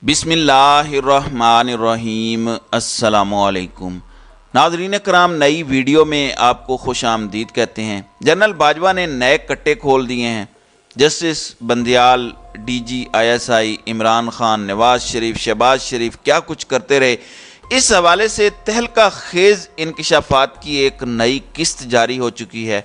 بسم اللہ الرحمن الرحیم۔ السلام علیکم ناظرین کرام، نئی ویڈیو میں آپ کو خوش آمدید کہتے ہیں۔ جنرل باجوہ نے نئے کٹے کھول دیے ہیں۔ Justice Bandial, D G I S I, Imran Khan, Nawaz Sharif, Shahbaz Sharif کیا کچھ کرتے رہے، اس حوالے سے تہلکہ خیز انکشافات کی ایک نئی قسط جاری ہو چکی ہے۔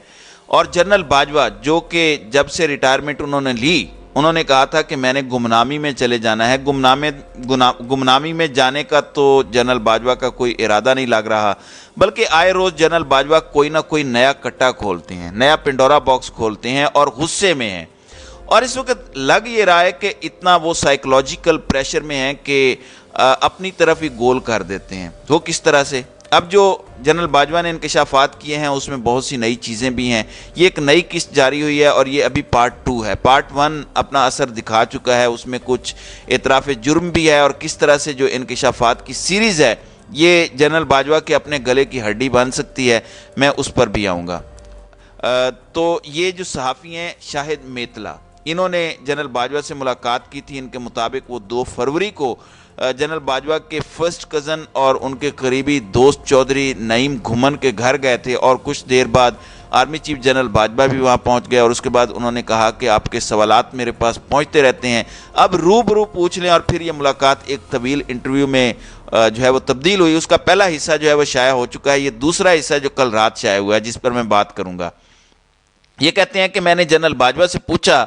اور جنرل باجوہ جو کہ جب سے ریٹائرمنٹ انہوں نے لی، انہوں نے کہا تھا کہ میں نے گمنامی میں چلے جانا ہے۔ گمنامی میں جانے کا تو جنرل باجوہ کا کوئی ارادہ نہیں لگ رہا، بلکہ آئے روز جنرل باجوہ کوئی نہ کوئی نیا کٹا کھولتے ہیں، نیا پنڈورا باکس کھولتے ہیں اور غصے میں ہیں۔ اور اس وقت لگ یہ رہا ہے کہ اتنا وہ سائیکولوجیکل پریشر میں ہیں کہ اپنی طرف ہی گول کر دیتے ہیں۔ وہ کس طرح سے؟ اب جو جنرل باجوہ نے انکشافات کیے ہیں اس میں بہت سی نئی چیزیں بھی ہیں۔ یہ ایک نئی قسط جاری ہوئی ہے اور یہ ابھی پارٹ 2 ہے۔ پارٹ 1 اپنا اثر دکھا چکا ہے، اس میں کچھ اعتراف جرم بھی ہے، اور کس طرح سے جو انکشافات کی سیریز ہے یہ جنرل باجوہ کے اپنے گلے کی ہڈی بن سکتی ہے، میں اس پر بھی آؤں گا۔ تو یہ جو صحافی ہیں شاہد میتلا، انہوں نے جنرل باجوہ سے ملاقات کی تھی۔ ان کے مطابق وہ 2 فروری کو جنرل باجوہ کے فرسٹ کزن اور ان کے قریبی دوست چودھری نعیم گھمن کے گھر گئے تھے، اور کچھ دیر بعد آرمی چیف جنرل باجوہ بھی وہاں پہنچ گئے، اور اس کے بعد انہوں نے کہا کہ آپ کے سوالات میرے پاس پہنچتے رہتے ہیں، اب روبرو پوچھ لیں۔ اور پھر یہ ملاقات ایک طویل انٹرویو میں جو ہے وہ تبدیل ہوئی۔ اس کا پہلا حصہ جو ہے وہ شائع ہو چکا ہے، یہ دوسرا حصہ جو کل رات شائع ہوا ہے جس پر میں بات کروں گا۔ یہ کہتے ہیں کہ میں نے جنرل باجوہ سے پوچھا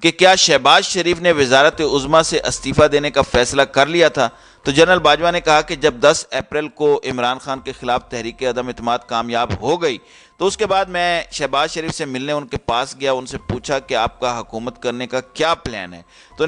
کہ کیا شہباز شریف نے وزارت عظمیٰ سے استعفیٰ دینے کا فیصلہ کر لیا تھا؟ تو جنرل باجوہ نے کہا کہ جب 10 اپریل کو عمران خان کے خلاف تحریک عدم اعتماد کامیاب ہو گئی تو اس کے بعد میں شہباز شریف سے ملنے ان کے پاس گیا، ان سے پوچھا کہ آپ کا حکومت کرنے کا کیا پلان ہے؟ تو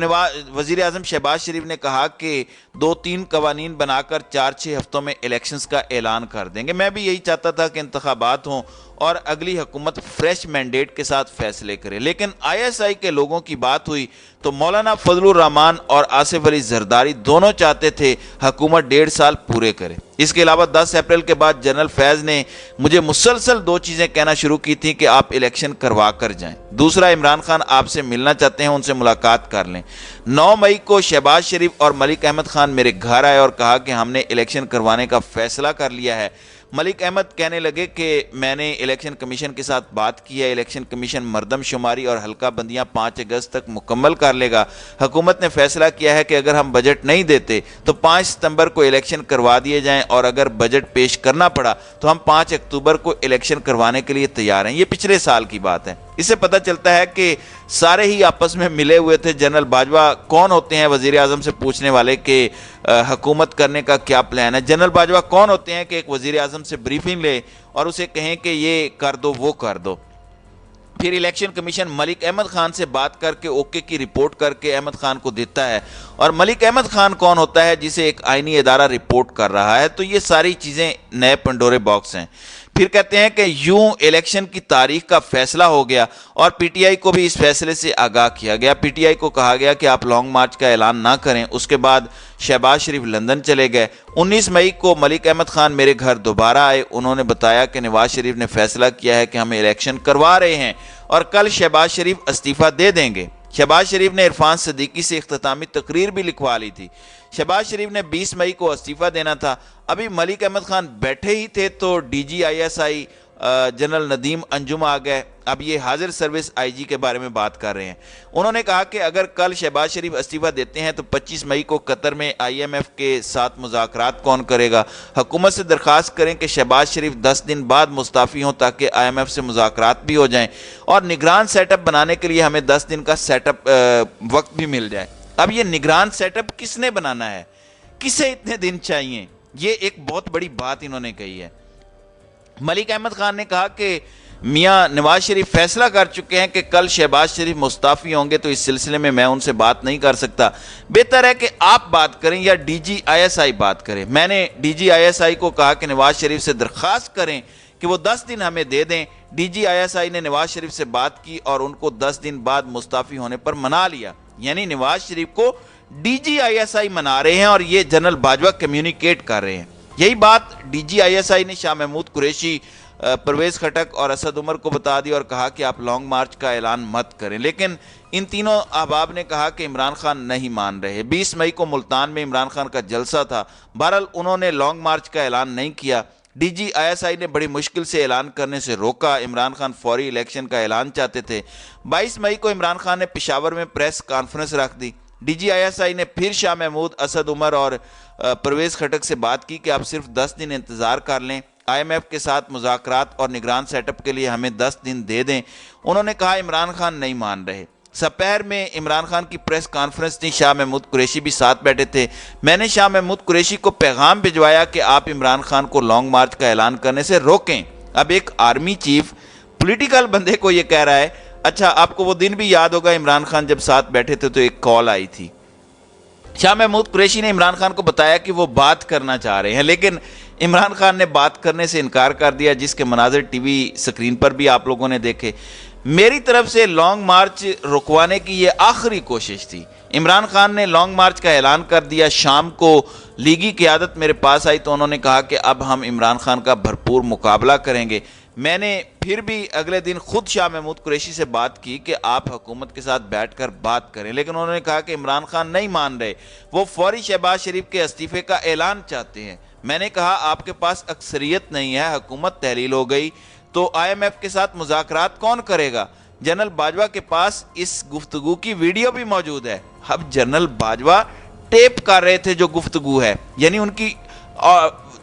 وزیر اعظم شہباز شریف نے کہا کہ 2-3 قوانین بنا کر 4-6 ہفتوں میں الیکشنز کا اعلان کر دیں گے۔ میں بھی یہی چاہتا تھا کہ انتخابات ہوں اور اگلی حکومت فریش مینڈیٹ کے ساتھ فیصلے کرے، لیکن آئی ایس آئی کے لوگوں کی بات ہوئی تو مولانا فضل الرحمان اور آصف علی زرداری دونوں چاہتے تھے حکومت 1.5 سال پورے کرے۔ اس کے علاوہ 10 اپریل کے بعد جنرل فیض نے مجھے مسلسل 2 چیزیں کہنا شروع کی تھیں کہ آپ الیکشن کروا کر جائیں، دوسرا عمران خان آپ سے ملنا چاہتے ہیں، ان سے ملاقات کر لیں۔ 9 مئی کو شہباز شریف اور ملک احمد خان میرے گھر آئے اور کہا کہ ہم نے الیکشن کروانے کا فیصلہ کر لیا ہے۔ ملک احمد کہنے لگے کہ میں نے الیکشن کمیشن کے ساتھ بات کی ہے، الیکشن کمیشن مردم شماری اور حلقہ بندیاں 5 اگست تک مکمل کر لے گا۔ حکومت نے فیصلہ کیا ہے کہ اگر ہم بجٹ نہیں دیتے تو 5 ستمبر کو الیکشن کروا دیے جائیں، اور اگر بجٹ پیش کرنا پڑا تو ہم 5 اکتوبر کو الیکشن کروانے کے لیے تیار ہیں۔ یہ پچھلے سال کی بات ہے۔ اس سے پتہ چلتا ہے کہ سارے ہی آپس میں ملے ہوئے تھے۔ جنرل باجوہ کون ہوتے ہیں وزیر اعظم سے پوچھنے والے کہ حکومت کرنے کا کیا پلان ہے؟ جنرل باجوہ کون ہوتے ہیں کہ ایک وزیر اعظم سے بریفنگ لے اور اسے کہیں کہ یہ کر دو وہ کر دو؟ پھر الیکشن کمیشن ملک احمد خان سے بات کر کے اوکے کی رپورٹ کر کے احمد خان کو دیتا ہے، اور ملک احمد خان کون ہوتا ہے جسے ایک آئینی ادارہ رپورٹ کر رہا ہے؟ تو یہ ساری چیزیں نئے پنڈورے باکس ہیں۔ پھر کہتے ہیں کہ یوں الیکشن کی تاریخ کا فیصلہ ہو گیا اور پی ٹی آئی کو بھی اس فیصلے سے آگاہ کیا گیا۔ پی ٹی آئی کو کہا گیا کہ آپ لانگ مارچ کا اعلان نہ کریں۔ اس کے بعد شہباز شریف لندن چلے گئے۔ 19 مئی کو ملک احمد خان میرے گھر دوبارہ آئے، انہوں نے بتایا کہ نواز شریف نے فیصلہ کیا ہے کہ ہم الیکشن کروا رہے ہیں اور کل شہباز شریف استعفیٰ دے دیں گے۔ شہباز شریف نے عرفان صدیقی سے اختتامی تقریر بھی لکھوا لی تھی۔ شہباز شریف نے 20 مئی کو استعفیٰ دینا تھا۔ ابھی ملک احمد خان بیٹھے ہی تھے تو D G I S I general Nadeem Anjum آ گئے۔ اب یہ حاضر سروس آئی جی کے بارے میں بات کر رہے ہیں۔ انہوں نے کہا کہ اگر کل شہباز شریف استعفیٰ دیتے ہیں تو 25 مئی کو قطر میں آئی ایم ایف کے ساتھ مذاکرات کون کرے گا؟ حکومت سے درخواست کریں کہ شہباز شریف 10 دن بعد مستعفی ہوں تاکہ آئی ایم ایف سے مذاکرات بھی ہو جائیں، اور نگران سیٹ اپ بنانے کے لیے ہمیں 10 دن کا سیٹ اپ وقت بھی مل جائے۔ اب یہ نگران سیٹ اپ کس نے بنانا ہے؟ کسے اتنے دن چاہیے؟ یہ ایک بہت بڑی بات انہوں نے کہی ہے۔ ملک احمد خان نے کہا کہ میاں نواز شریف فیصلہ کر چکے ہیں کہ کل شہباز شریف مستعفی ہوں گے، تو اس سلسلے میں میں ان سے بات نہیں کر سکتا، بہتر ہے کہ آپ بات کریں یا ڈی جی آئی ایس آئی بات کریں۔ میں نے ڈی جی آئی ایس آئی کو کہا کہ نواز شریف سے درخواست کریں کہ وہ 10 دن ہمیں دے دیں۔ ڈی جی آئی ایس آئی نے نواز شریف سے بات کی اور ان کو 10 دن بعد مستعفی ہونے پر منا لیا، یعنی نواز شریف کو ڈی جی آئی ایس آئی منا رہے ہیں اور یہ جنرل باجوہ کمیونیکیٹ کر رہے ہیں۔ یہی بات ڈی جی آئی ایس آئی نے شاہ محمود قریشی پرویز خٹک اور اسد عمر کو بتا دیا اور کہا کہ آپ لانگ مارچ کا اعلان مت کریں، لیکن ان تینوں احباب نے کہا کہ عمران خان نہیں مان رہے۔ 20 مئی کو ملتان میں عمران خان کا جلسہ تھا، بہرحال انہوں نے لانگ مارچ کا اعلان نہیں کیا۔ ڈی جی آئی ایس آئی نے بڑی مشکل سے اعلان کرنے سے روکا، عمران خان فوری الیکشن کا اعلان چاہتے تھے۔ 22 مئی کو عمران خان نے پشاور میں پریس کانفرنس رکھ دی۔ ڈی جی آئی ایس آئی نے پھر شاہ محمود، اسد عمر اور پرویز خٹک سے بات کی کہ آپ صرف 10 دن انتظار کر لیں، آئی ایم ایف کے ساتھ مذاکرات اور نگران سیٹ اپ کے لیے ہمیں 10 دن دے دیں۔ انہوں نے کہا عمران خان نہیں مان رہے۔ سپہر میں عمران خان کی پریس کانفرنس تھی، شاہ محمود قریشی بھی ساتھ بیٹھے تھے۔ میں نے شاہ محمود قریشی کو پیغام بھجوایا کہ آپ عمران خان کو لانگ مارچ کا اعلان کرنے سے روکیں۔ اب ایک آرمی چیف پولیٹیکل بندے کو یہ کہہ رہا ہے۔ اچھا، آپ کو وہ دن بھی یاد ہوگا عمران خان جب ساتھ بیٹھے تھے تو ایک کال آئی تھی، شاہ محمود قریشی نے عمران خان کو بتایا کہ وہ بات کرنا چاہ رہے ہیں، لیکن عمران خان نے بات کرنے سے انکار کر دیا، جس کے مناظر ٹی وی سکرین پر بھی آپ لوگوں نے دیکھے۔ میری طرف سے لانگ مارچ رکوانے کی یہ آخری کوشش تھی۔ عمران خان نے لانگ مارچ کا اعلان کر دیا۔ شام کو لیگی قیادت میرے پاس آئی تو انہوں نے کہا کہ اب ہم عمران خان کا بھرپور مقابلہ کریں گے۔ میں نے پھر بھی اگلے دن خود شاہ محمود قریشی سے بات کی کہ آپ حکومت کے ساتھ بیٹھ کر بات کریں، لیکن انہوں نے کہا کہ عمران خان نہیں مان رہے، وہ فوری شہباز شریف کے استعفے کا اعلان چاہتے ہیں۔ میں نے کہا آپ کے پاس اکثریت نہیں ہے، حکومت تحلیل ہو گئی تو آئی ایم ایف کے ساتھ مذاکرات کون کرے گا؟ جنرل باجوہ کے پاس اس گفتگو کی ویڈیو بھی موجود ہے۔ اب جنرل باجوہ ٹیپ کر رہے تھے جو گفتگو ہے، یعنی ان کی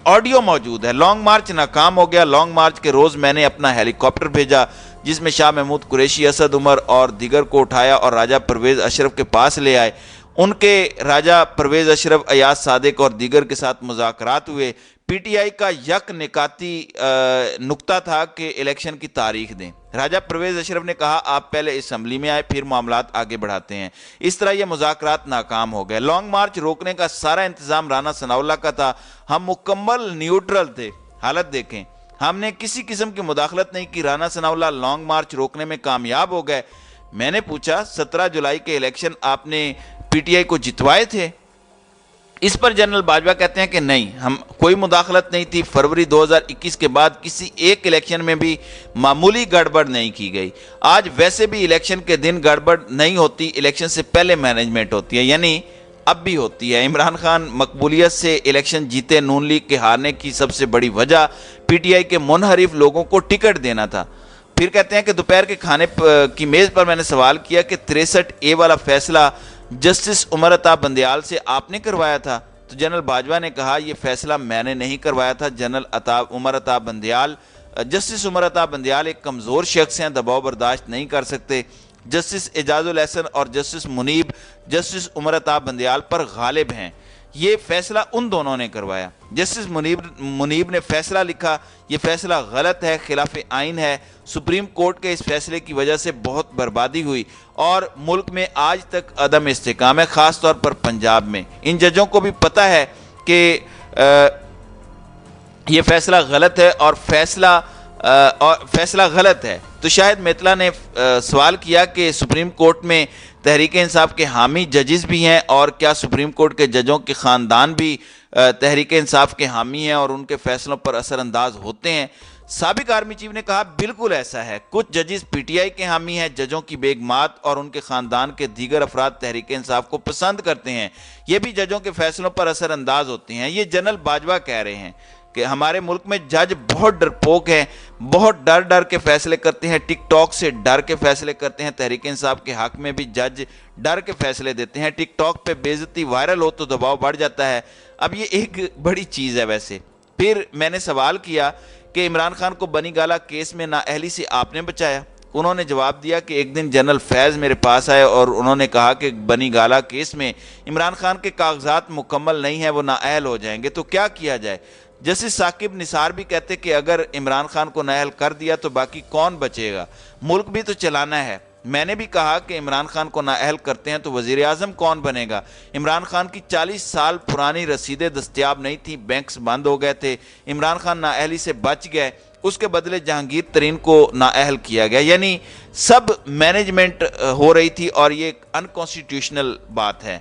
آڈیو موجود ہے۔ لانگ مارچ ناکام ہو گیا۔ لانگ مارچ کے روز میں نے اپنا ہیلی کاپٹر بھیجا جس میں شاہ محمود قریشی، اسد عمر اور دیگر کو اٹھایا اور راجہ پرویز اشرف کے پاس لے آئے۔ ان کے راجہ پرویز اشرف، ایاز صادق اور دیگر کے ساتھ مذاکرات ہوئے۔ پی ٹی آئی کا یک نکاتی نکتہ تھا کہ الیکشن کی تاریخ دیں۔ راجہ پرویز اشرف نے کہا آپ پہلے اسمبلی میں آئے پھر معاملات آگے بڑھاتے ہیں۔ اس طرح یہ مذاکرات ناکام ہو گئے۔ لانگ مارچ روکنے کا سارا انتظام رانا ثناء اللہ کا تھا۔ ہم مکمل نیوٹرل تھے۔ حالت دیکھیں، ہم نے کسی قسم کی مداخلت نہیں کی۔ رانا ثناء اللہ لانگ مارچ روکنے میں کامیاب ہو گئے۔ میں نے پوچھا 17 جولائی کے الیکشن آپ نے پی ٹی آئی کو جتوائے تھے؟ اس پر جنرل باجوہ کہتے ہیں کہ نہیں، ہم کوئی مداخلت نہیں تھی۔ فروری 2021 کے بعد کسی ایک الیکشن میں بھی معمولی گڑبڑ نہیں کی گئی۔ آج ویسے بھی الیکشن کے دن گڑبڑ نہیں ہوتی، الیکشن سے پہلے مینجمنٹ ہوتی ہے، یعنی اب بھی ہوتی ہے۔ عمران خان مقبولیت سے الیکشن جیتے، نون لیگ کے ہارنے کی سب سے بڑی وجہ پی ٹی آئی کے منحرف لوگوں کو ٹکٹ دینا تھا۔ پھر کہتے ہیں کہ دوپہر کے کھانے کی میز پر میں نے سوال کیا کہ 63A والا فیصلہ جسٹس عمر عطا بندیال سے آپ نے کروایا تھا؟ تو جنرل باجوہ نے کہا یہ فیصلہ میں نے نہیں کروایا تھا۔ جسٹس عمر عطا بندیال ایک کمزور شخص ہیں، دباؤ برداشت نہیں کر سکتے۔ جسٹس اعجاز الاحسن اور جسٹس منیب جسٹس عمر عطا بندیال پر غالب ہیں۔ یہ فیصلہ ان دونوں نے کروایا۔ جسٹس منیب نے فیصلہ لکھا، یہ فیصلہ غلط ہے، خلاف آئین ہے۔ سپریم کورٹ کے اس فیصلے کی وجہ سے بہت بربادی ہوئی اور ملک میں آج تک عدم استحکام ہے، خاص طور پر پنجاب میں۔ ان ججوں کو بھی پتہ ہے کہ یہ فیصلہ غلط ہے اور فیصلہ غلط ہے۔ تو شاہد میتلا نے سوال کیا کہ سپریم کورٹ میں تحریک انصاف کے حامی ججز بھی ہیں اور کیا سپریم کورٹ کے ججوں کے خاندان بھی تحریک انصاف کے حامی ہیں اور ان کے فیصلوں پر اثر انداز ہوتے ہیں؟ سابق آرمی چیف نے کہا بالکل ایسا ہے۔ کچھ ججز پی ٹی آئی کے حامی ہیں، ججوں کی بیگمات اور ان کے خاندان کے دیگر افراد تحریک انصاف کو پسند کرتے ہیں، یہ بھی ججوں کے فیصلوں پر اثر انداز ہوتے ہیں۔ یہ جنرل باجوہ کہہ رہے ہیں کہ ہمارے ملک میں جج بہت ڈرپوک ہیں، بہت ڈر کے فیصلے کرتے ہیں، ٹک ٹاک سے ڈر کے فیصلے کرتے ہیں۔ تحریک انصاف کے حق میں بھی جج ڈر کے فیصلے دیتے ہیں۔ ٹک ٹاک پہ بے عزتی وائرل ہو تو دباؤ بڑھ جاتا ہے۔ اب یہ ایک بڑی چیز ہے ویسے۔ پھر میں نے سوال کیا کہ عمران خان کو بنی گالہ کیس میں نااہلی سے آپ نے بچایا؟ انہوں نے جواب دیا کہ ایک دن جنرل فیض میرے پاس آئے اور انہوں نے کہا کہ بنی گالہ کیس میں عمران خان کے کاغذات مکمل نہیں ہیں، وہ نااہل ہو جائیں گے، تو کیا کیا جائے؟ جسٹس ثاقب نثار بھی کہتے کہ اگر عمران خان کو نااہل کر دیا تو باقی کون بچے گا؟ ملک بھی تو چلانا ہے۔ میں نے بھی کہا کہ عمران خان کو نااہل کرتے ہیں تو وزیر اعظم کون بنے گا؟ عمران خان کی 40 سال پرانی رسیدیں دستیاب نہیں تھیں، بینکس بند ہو گئے تھے، عمران خان نااہلی سے بچ گئے، اس کے بدلے جہانگیر ترین کو نااہل کیا گیا، یعنی سب مینجمنٹ ہو رہی تھی اور یہ ایک انکانسٹیٹیوشنل بات ہے۔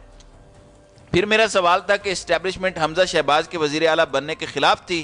پھر میرا سوال تھا کہ اسٹیبلشمنٹ حمزہ شہباز کے وزیر اعلیٰ بننے کے خلاف تھی۔